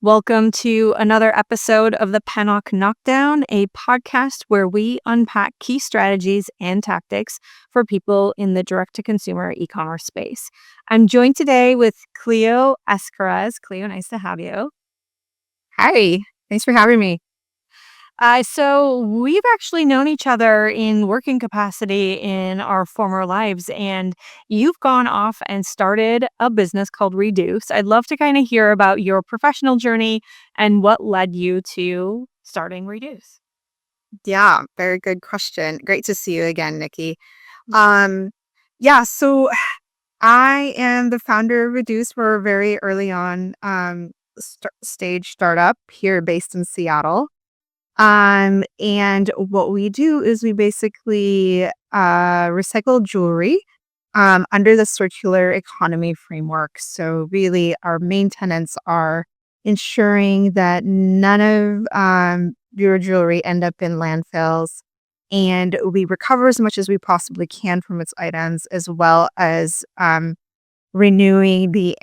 Welcome to another episode of the Pennock Knockdown, a podcast where we unpack key strategies and tactics for people in the direct-to-consumer e-commerce space. I'm joined today with Cleo Escarez. Cleo, nice to have you. Hi, thanks for having me. So we've actually known each other in working capacity in our former lives, and you've gone off and started a business called Redyoos. I'd love to kind of hear about your professional journey and what led you to starting Redyoos. Yeah, very good question. Great to see you again, Nikki. Um, so I am the founder of Reduce. We're a very early on stage startup here based in Seattle. And what we do is we basically recycle jewelry under the circular economy framework. So really, our main tenets are ensuring that none of your jewelry end up in landfills, and we recover as much as we possibly can from its items, as well as renewing the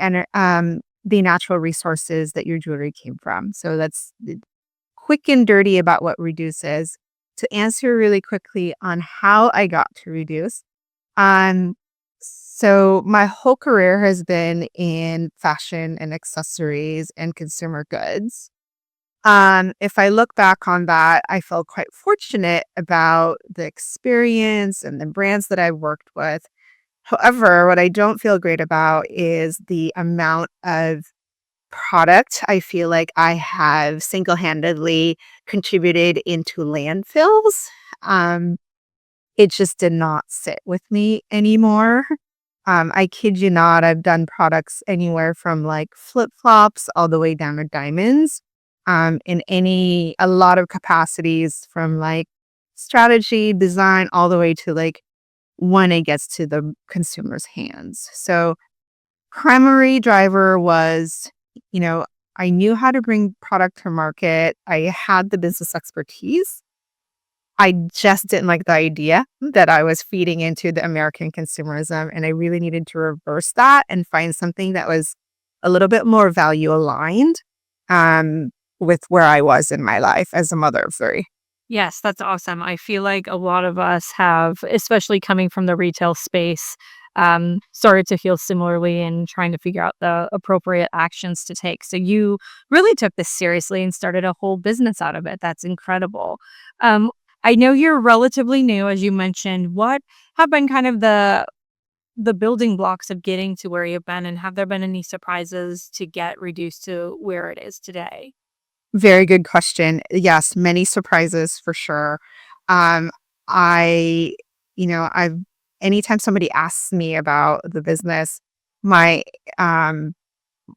natural resources that your jewelry came from. So that's quick and dirty about what Reduce is. To answer really quickly on how I got to Reduce, um, so my whole career has been in fashion and accessories and consumer goods. If I look back on that, I feel quite fortunate about the experience and the brands that I've worked with. However, what I don't feel great about is the amount of product I feel like I have single-handedly contributed into landfills. Um, it just did not sit with me anymore. I kid you not, I've done products anywhere from like flip-flops all the way down to diamonds, in a lot of capacities from like strategy, design, all the way to like when it gets to the consumer's hands. So primary driver was, you know, I knew how to bring product to market. I had the business expertise. I just didn't like the idea that I was feeding into the American consumerism, and I really needed to reverse that and find something that was a little bit more value aligned with where I was in my life as a mother of three. Yes, that's awesome. I feel like a lot of us have, especially coming from the retail space, started to feel similarly and trying to figure out the appropriate actions to take. So you really took this seriously and started a whole business out of it. That's incredible. Um, I know you're relatively new, as you mentioned. What have been kind of the building blocks of getting to where you've been, and have there been any surprises to get reduced to where it is today? Very good question. Yes, many surprises for sure. Um, I, I've anytime somebody asks me about the business, my um,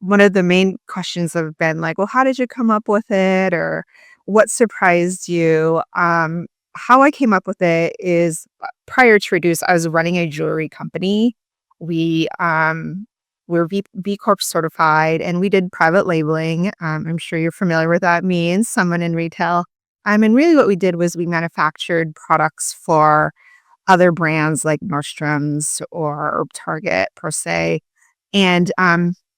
one of the main questions have been like, "Well, how did you come up with it?" or "What surprised you?" How I came up with it is prior to Reduce, I was running a jewelry company. We we're B Corp certified, and we did private labeling. I'm sure you're familiar with that means, someone in retail. And really what we did was we manufactured products for other brands like Nordstrom's or Target per se. And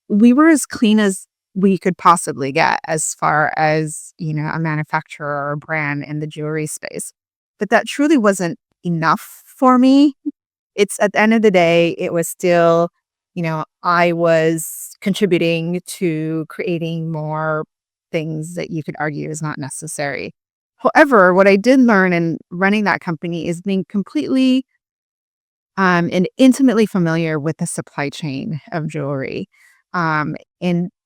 we were as clean as we could possibly get as far as, a manufacturer or a brand in the jewelry space. But that truly wasn't enough for me. It's at the end of the day, it was still, I was contributing to creating more things that you could argue is not necessary. However, what I did learn in running that company is being completely and intimately familiar with the supply chain of jewelry. And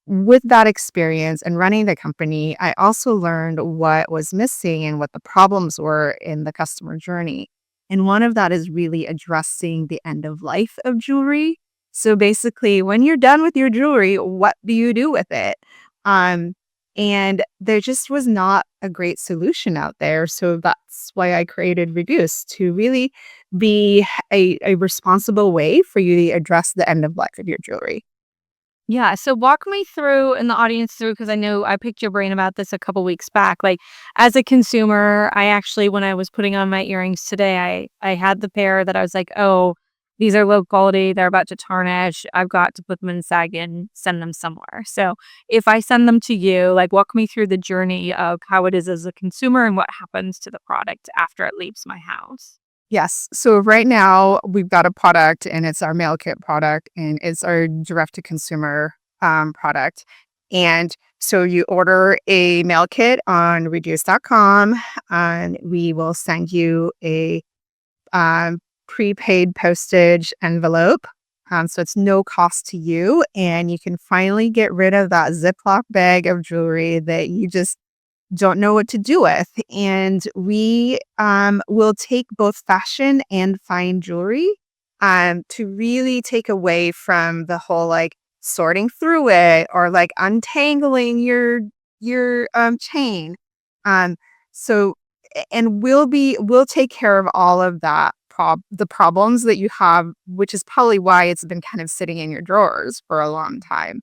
with that experience and running the company, I also learned what was missing and what the problems were in the customer journey. And one of that is really addressing the end of life of jewelry. So basically, when you're done with your jewelry, what do you do with it? Um, and there just was not a great solution out there. So that's why I created Reduce to really be a responsible way for you to address the end of life of your jewelry. Yeah, so walk me through and the audience through, because I know I picked your brain about this a couple weeks back. Like, as a consumer, I actually, when I was putting on my earrings today, I had the pair that I was like, oh, these are low quality, they're about to tarnish, I've got to put them in sag and send them somewhere. So if I send them to you, like walk me through the journey of how it is as a consumer and what happens to the product after it leaves my house. Yes. So right now we've got a product and it's our mail kit product and it's our direct to consumer product. And so you order a mail kit on Redyoos.com and we will send you a um, prepaid postage envelope. So it's no cost to you and you can finally get rid of that Ziploc bag of jewelry that you just don't know what to do with. And we will take both fashion and fine jewelry to really take away from the whole like sorting through it or like untangling your chain. Um, so and we'll take care of all of that the problems that you have, which is probably why it's been kind of sitting in your drawers for a long time.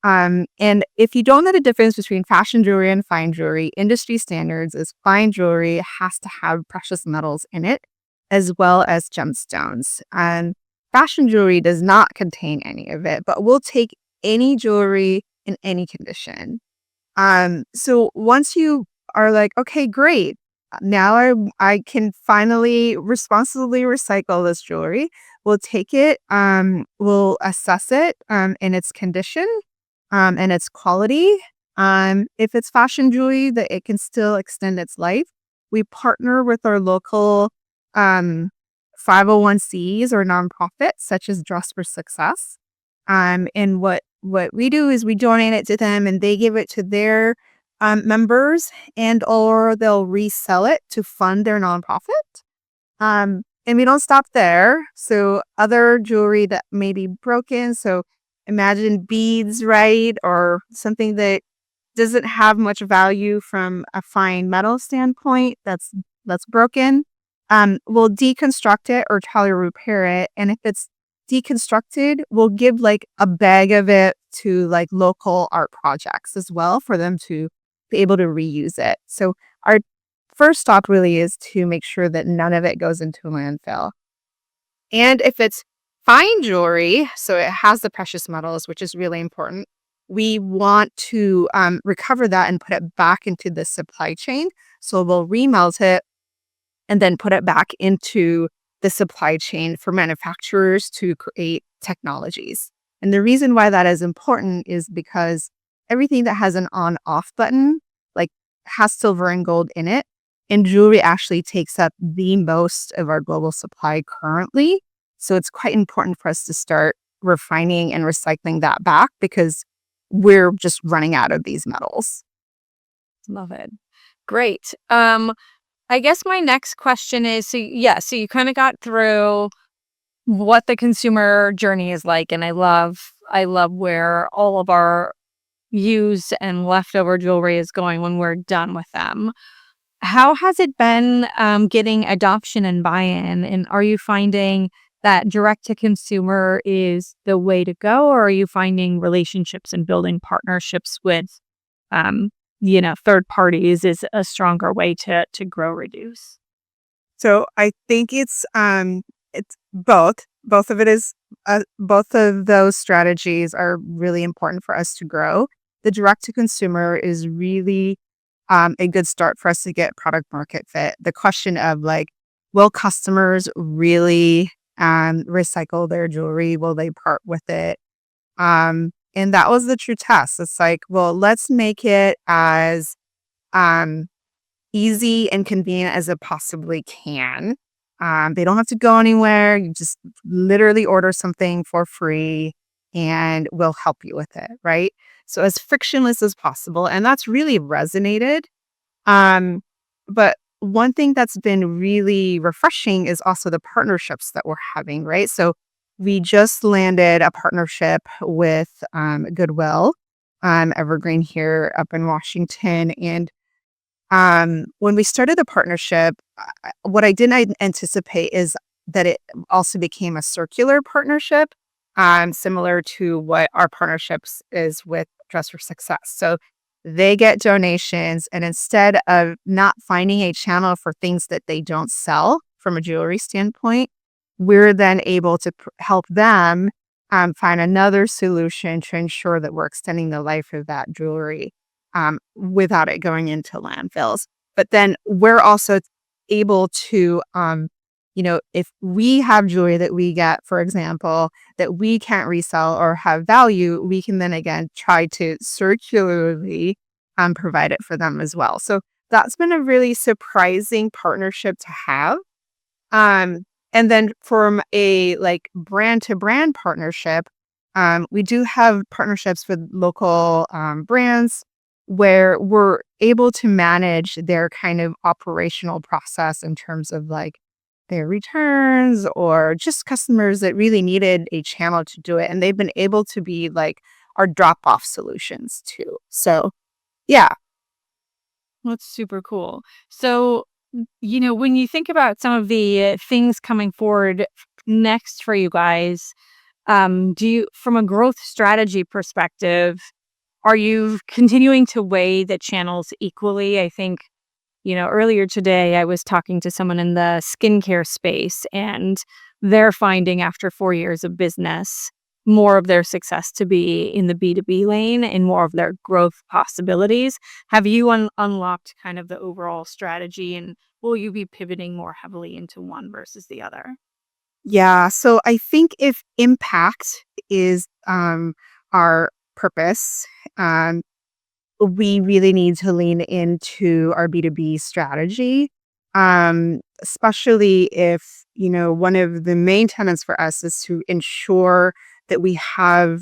And if you don't know the difference between fashion jewelry and fine jewelry, industry standards is fine jewelry has to have precious metals in it, as well as gemstones. And fashion jewelry does not contain any of it, but we'll take any jewelry in any condition. So once you are like, okay, great. Now I can finally responsibly recycle this jewelry. We'll take it, we'll assess it in its condition and its quality. If it's fashion jewelry, that it can still extend its life. We partner with our local 501(c)s or nonprofits, such as Dress for Success. And what we do is we donate it to them, and they give it to their members, and or they'll resell it to fund their nonprofit. And we don't stop there. So other jewelry that may be broken. So imagine beads, right? Or something that doesn't have much value from a fine metal standpoint that's broken. We'll deconstruct it or try to repair it. And if it's deconstructed, we'll give like a bag of it to like local art projects as well for them to be able to reuse it. So our first stop really is to make sure that none of it goes into landfill. And if it's fine jewelry, so it has the precious metals, which is really important, we want to recover that and put it back into the supply chain. So we'll remelt it and then put it back into the supply chain for manufacturers to create technologies. And the reason why that is important is because everything that has an on-off button, like has silver and gold in it, and jewelry actually takes up the most of our global supply currently. So it's quite important for us to start refining and recycling that back because we're just running out of these metals. Love it. Great. I guess my next question is, so you kind of got through what the consumer journey is like, and I love where all of our used and leftover jewelry is going when we're done with them. How has it been getting adoption and buy-in? And are you finding that direct to consumer is the way to go, or are you finding relationships and building partnerships with third parties is a stronger way to grow reduce? So I think it's both. Both of it is both of those strategies are really important for us to grow. The direct to consumer is really a good start for us to get product market fit. The question of like, will customers really recycle their jewelry? Will they part with it? And that was the true test. It's like, well, let's make it as easy and convenient as it possibly can. They don't have to go anywhere. You just literally order something for free and we'll help you with it, right? So as frictionless as possible. And that's really resonated. But one thing that's been really refreshing is also the partnerships that we're having, right? So we just landed a partnership with Goodwill, Evergreen here up in Washington. And when we started the partnership, what I didn't anticipate is that it also became a circular partnership, similar to what our partnerships is with Dress for Success. So they get donations, and instead of not finding a channel for things that they don't sell from a jewelry standpoint, we're then able to help them find another solution to ensure that we're extending the life of that jewelry without it going into landfills. But then we're also able to, if we have jewelry that we get, for example, that we can't resell or have value, we can then again try to circularly provide it for them as well. So that's been a really surprising partnership to have. Um, and then from a like brand to brand partnership, we do have partnerships with local brands where we're able to manage their kind of operational process in terms of like their returns or just customers that really needed a channel to do it. And they've been able to be like our drop off solutions too. So, yeah. That's super cool. So, when you think about some of the things coming forward next for you guys, do you, from a growth strategy perspective, are you continuing to weigh the channels equally? I think, earlier today I was talking to someone in the skincare space, and they're finding after 4 years of business, more of their success to be in the B2B lane and more of their growth possibilities. Have you unlocked kind of the overall strategy, and will you be pivoting more heavily into one versus the other? Yeah. So I think if impact is our purpose, um, we really need to lean into our B2B strategy, especially if, one of the main tenets for us is to ensure that we have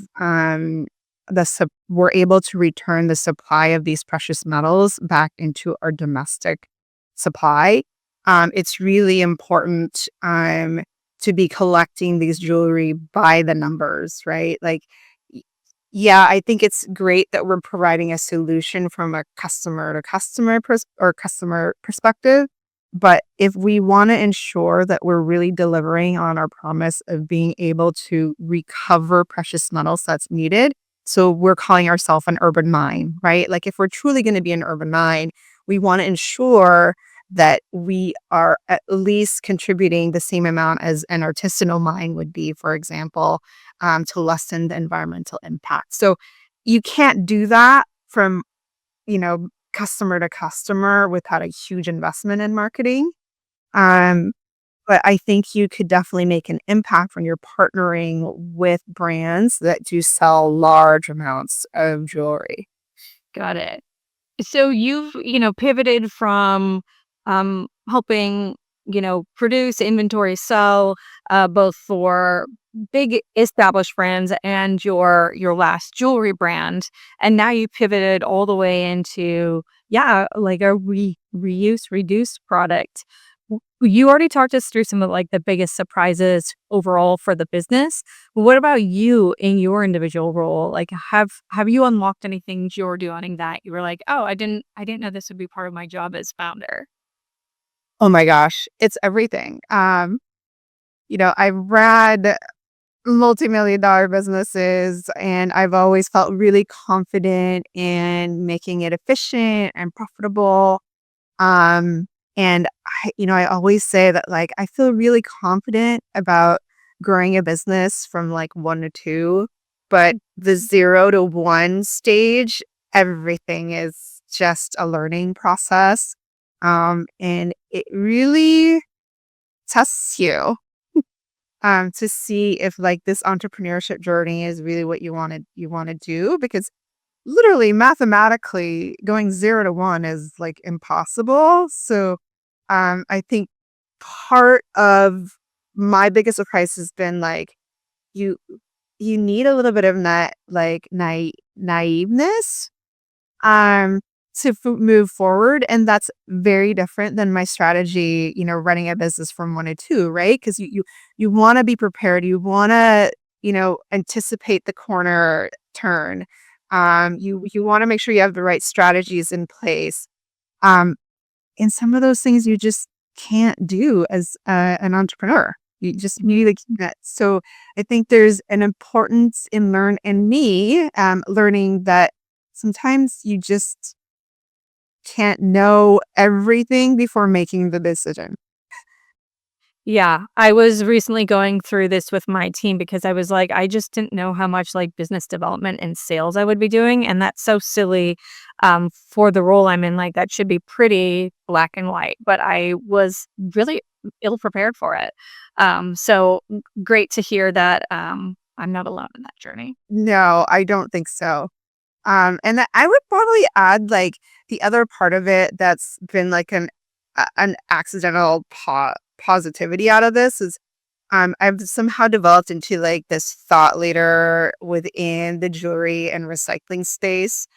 we're able to return the supply of these precious metals back into our domestic supply. It's really important to be collecting these jewelry by the numbers, right? Like, yeah, I think it's great that we're providing a solution from a customer to customer or customer perspective. But if we want to ensure that we're really delivering on our promise of being able to recover precious metals that's needed, so we're calling ourselves an urban mine, right? Like if we're truly going to be an urban mine, we want to ensure that we are at least contributing the same amount as an artisanal mine would be, for example, to lessen the environmental impact. So you can't do that from, customer to customer without a huge investment in marketing. Um, but I think you could definitely make an impact when you're partnering with brands that do sell large amounts of jewelry. Got it. So you've, pivoted from helping, produce, inventory, sell, both for big established brands and your last jewelry brand, and now you pivoted all the way into, yeah, like a reuse reduce product. You already talked us through some of like the biggest surprises overall for the business. What about you in your individual role? Like, have you unlocked any things you're doing that you were like, oh, I didn't know this would be part of my job as founder? Oh my gosh, it's everything. I've read multi-million dollar businesses and I've always felt really confident in making it efficient and profitable. Um, and I always say that like I feel really confident about growing a business from like 1 to 2, but the 0 to 1 stage, everything is just a learning process. And it really tests you to see if like this entrepreneurship journey is really what you want to do, because literally mathematically going 0 to 1 is like impossible. So I think part of my biggest surprise has been like you you need a little bit of naiveness um, to move forward. And that's very different than my strategy, running a business from 1 to 2, right? Because you want to be prepared. You want to, anticipate the corner turn. You want to make sure you have the right strategies in place. Um, and some of those things you just can't do as an entrepreneur. You just need to keep that. So I think there's an importance in me learning that sometimes you just can't know everything before making the decision. Yeah, I was recently going through this with my team because I was like, I just didn't know how much like business development and sales I would be doing. And that's so silly for the role I'm in. Like, that should be pretty black and white, but I was really ill prepared for it. Great to hear that I'm not alone in that journey. No, I don't think so. And that I would probably add, like, the other part of it that's been, like, an accidental positivity out of this is, I've somehow developed into, like, this thought leader within the jewelry and recycling space,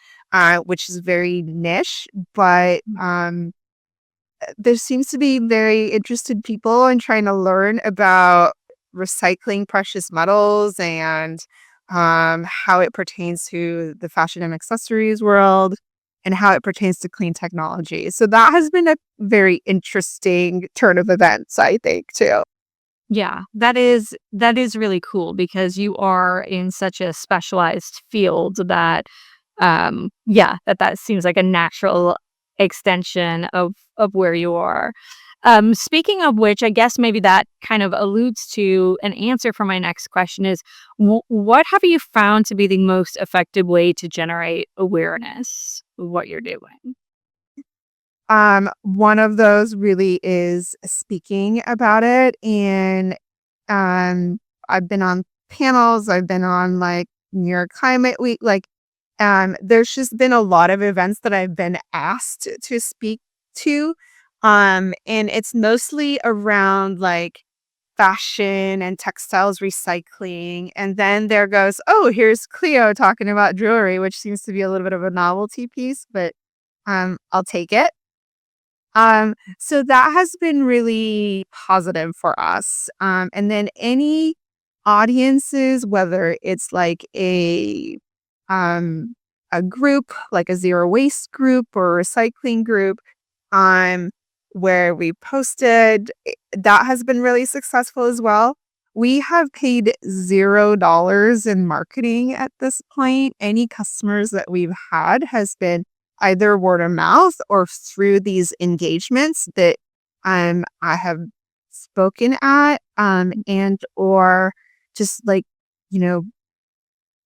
which is very niche, but, there seems to be very interested people in trying to learn about recycling precious metals and how it pertains to the fashion and accessories world and how it pertains to clean technology. So that has been a very interesting turn of events, I think, too. Yeah, that is really cool because you are in such a specialized field that yeah, that seems like a natural extension of where you are. Speaking of which, I guess maybe that kind of alludes to an answer for my next question is what have you found to be the most effective way to generate awareness of what you're doing? One of those really is speaking about it. And I've been on panels, I've been on like New York Climate Week, like there's just been a lot of events that I've been asked to speak to. And it's mostly around like fashion and textiles recycling. And then there goes, oh, here's Cleo talking about jewelry, which seems to be a little bit of a novelty piece, but I'll take it. So that has been really positive for us. And then any audiences, whether it's like um a group, like a zero waste group or a recycling group, um, where we posted, that has been really successful as well. We have paid $0 in marketing at this point. Any customers that we've had has been either word of mouth or through these engagements that I have spoken at and or just like you know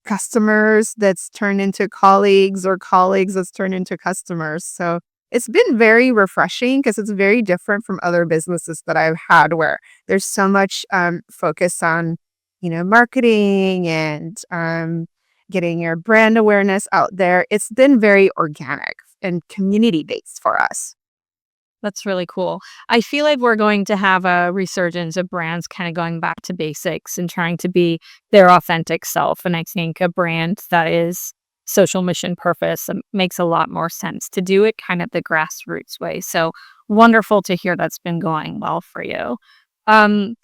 customers that's turned into colleagues or colleagues that's turned into customers. So it's been very refreshing because it's very different from other businesses that I've had where there's so much focus on, marketing and getting your brand awareness out there. It's been very organic and community based for us. That's really cool. I feel like we're going to have a resurgence of brands kind of going back to basics and trying to be their authentic self. And I think a brand that is social mission purpose makes a lot more sense to do it kind of the grassroots way. So wonderful to hear that's been going well for you. Um,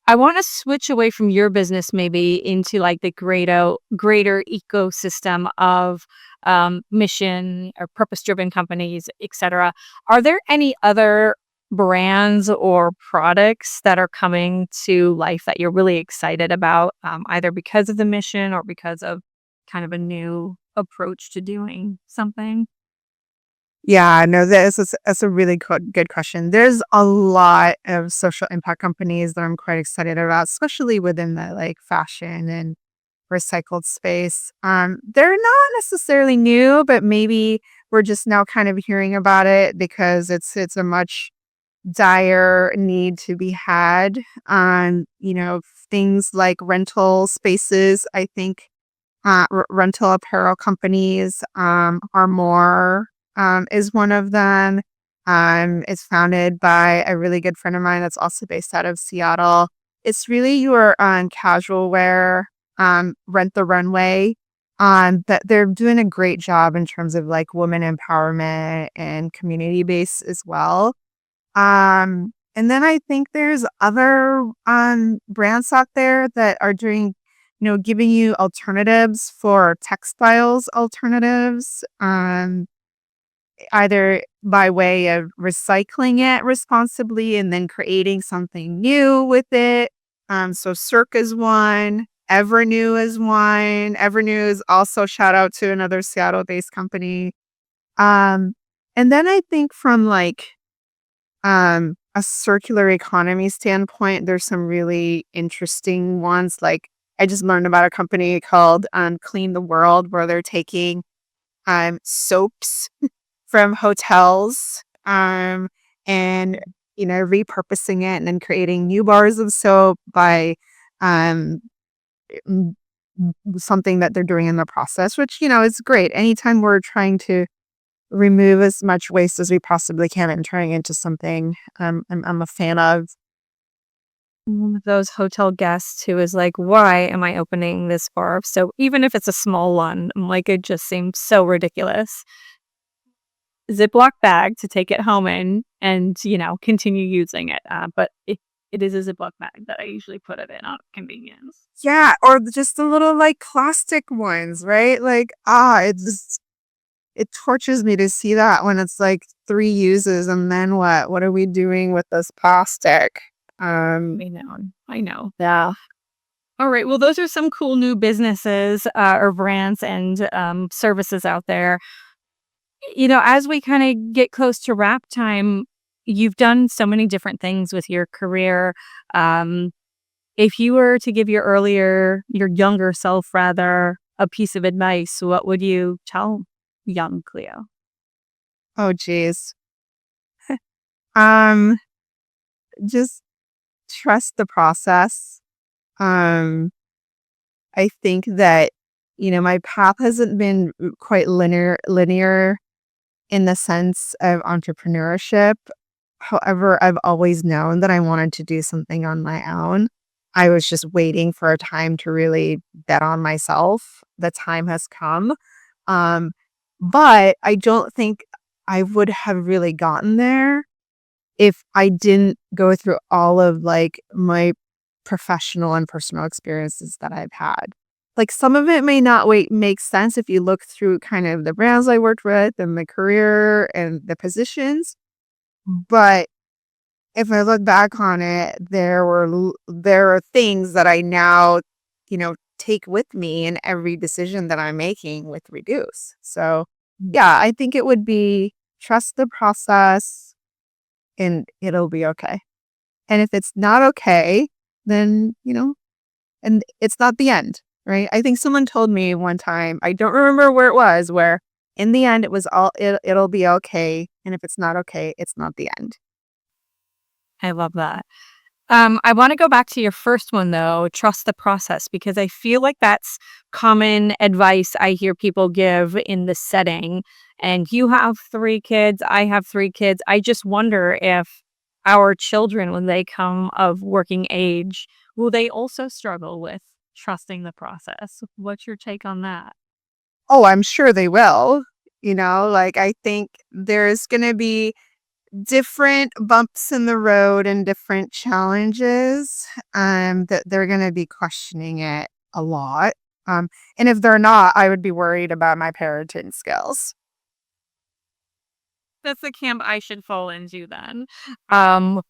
I want to switch away from your business maybe into like the greater ecosystem of mission or purpose driven companies, etc. Are there any other brands or products that are coming to life that you're really excited about, either because of the mission or because of kind of a new approach to doing something? Yeah, no, that's a really good question. There's a lot of social impact companies that I'm quite excited about, especially within the like fashion and recycled space. They're not necessarily new, but maybe we're just now kind of hearing about it because it's a much dire need to be had. Things like rental spaces. I think rental apparel companies are more is one of them. It's founded by a really good friend of mine that's also based out of Seattle. It's really your casual wear, rent the runway. But they're doing a great job in terms of like women empowerment and community base as well. And then I think there's other brands out there that are doing, giving you alternatives for textiles alternatives, either by way of recycling it responsibly and then creating something new with it. So Cirque is one. Evernew is one. Evernew is also shout out to another Seattle-based company. Um, and then I think from like a circular economy standpoint, there's some really interesting ones. Like I just learned about a company called Clean the World, where they're taking soaps from hotels, and repurposing it and then creating new bars of soap by um, m- something that they're doing in the process, which is great. Anytime we're trying to remove as much waste as we possibly can and turning into something I'm a fan of. One of those hotel guests who is like, "Why am I opening this bar of soap?" Even if it's a small one, I'm like, it just seems so ridiculous. Ziploc bag to take it home in and, continue using it. But it is a Ziploc bag that I usually put it in out of convenience. Yeah, or just the little like plastic ones, right? Like, it tortures me to see that when it's like 3 uses and then what? What are we doing with this plastic? Um, I know. I know. Yeah. All right. Well, those are some cool new businesses or brands and services out there. As we kind of get close to wrap time, you've done so many different things with your career. Um, if you were to give your younger self rather, a piece of advice, what would you tell young Cleo? oh geez. Um, just trust the process. Um, I think that, my path hasn't been quite linear in the sense of entrepreneurship. However, I've always known that I wanted to do something on my own. I was just waiting for a time to really bet on myself. The time has come. Um, but I don't think I would have really gotten there if I didn't go through all of like my professional and personal experiences that I've had. Like some of it may not make sense if you look through kind of the brands I worked with and the career and the positions, but if I look back on it, there are things that I now, take with me in every decision that I'm making with Reduce. So, yeah, I think it would be trust the process and it'll be okay. And if it's not okay, then, and it's not the end, right? I think someone told me one time, I don't remember where it was, where in the end it was it'll be okay. And if it's not okay, it's not the end. I love that. I want to go back to your first one though, trust the process, because I feel like that's common advice I hear people give in this setting. And you have 3 kids, I have 3 kids. I just wonder if our children, when they come of working age, will they also struggle with trusting the process? What's your take on that? Oh, I'm sure they will. Like I think there's going to be different bumps in the road and different challenges that they're going to be questioning it a lot. And if they're not, I would be worried about my parenting skills. That's the camp I should fall into then. Um,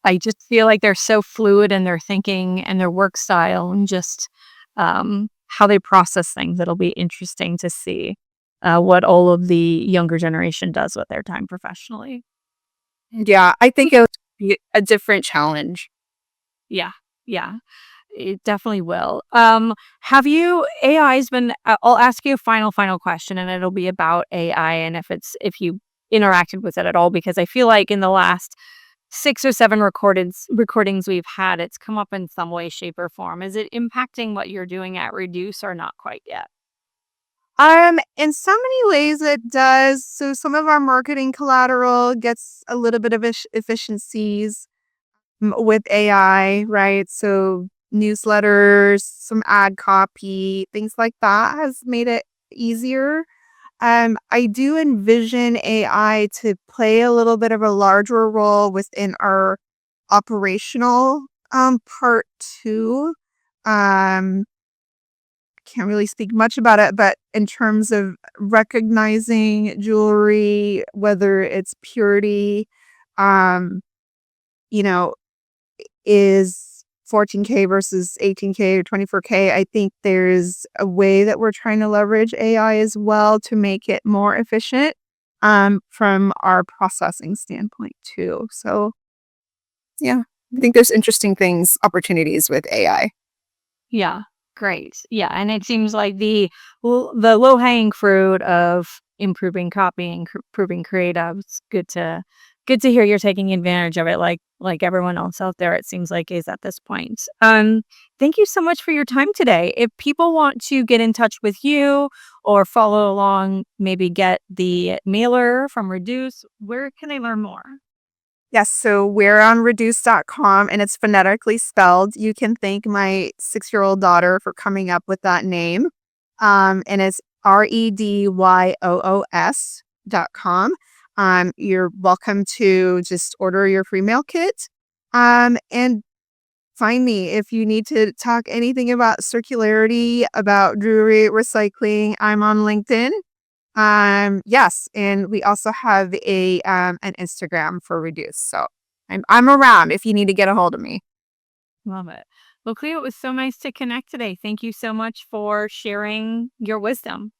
I just feel like they're so fluid in their thinking and their work style and just how they process things. It'll be interesting to see what all of the younger generation does with their time professionally. Yeah, I think it would be a different challenge. Yeah, yeah, it definitely will. Have you AI's been? I'll ask you a final question, and it'll be about AI and if you interacted with it at all, because I feel like in the last 6 or 7 recordings we've had, it's come up in some way, shape, or form. Is it impacting what you're doing at Reduce or not quite yet? In so many ways it does. So some of our marketing collateral gets a little bit of efficiencies with AI, right? So newsletters, some ad copy, things like that has made it easier. I do envision AI to play a little bit of a larger role within our operational part too. Um, can't really speak much about it, but in terms of recognizing jewelry, whether it's purity, um, you know, is 14K versus 18K or 24K. I think there's a way that we're trying to leverage AI as well to make it more efficient from our processing standpoint too. So Yeah. I think there's interesting opportunities with AI. Yeah, great. Yeah, and it seems like the low-hanging fruit of improving copy and improving creatives, good to hear you're taking advantage of it like everyone else out there, it seems like is at this point. Thank you so much for your time today. If people want to get in touch with you or follow along, maybe get the mailer from Reduce, where can they learn more? Yes, so we're on reduce.com and it's phonetically spelled. You can thank my 6-year-old daughter for coming up with that name. And it's redyos.com. You're welcome to just order your free mail kit. And find me if you need to talk anything about circularity, about jewelry recycling. I'm on LinkedIn. Yes, and we also have an Instagram for Reduce. So I'm around if you need to get a hold of me. Love it. Well, Cleo, it was so nice to connect today. Thank you so much for sharing your wisdom.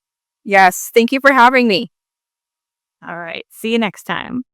Yes, thank you for having me. All right. See you next time.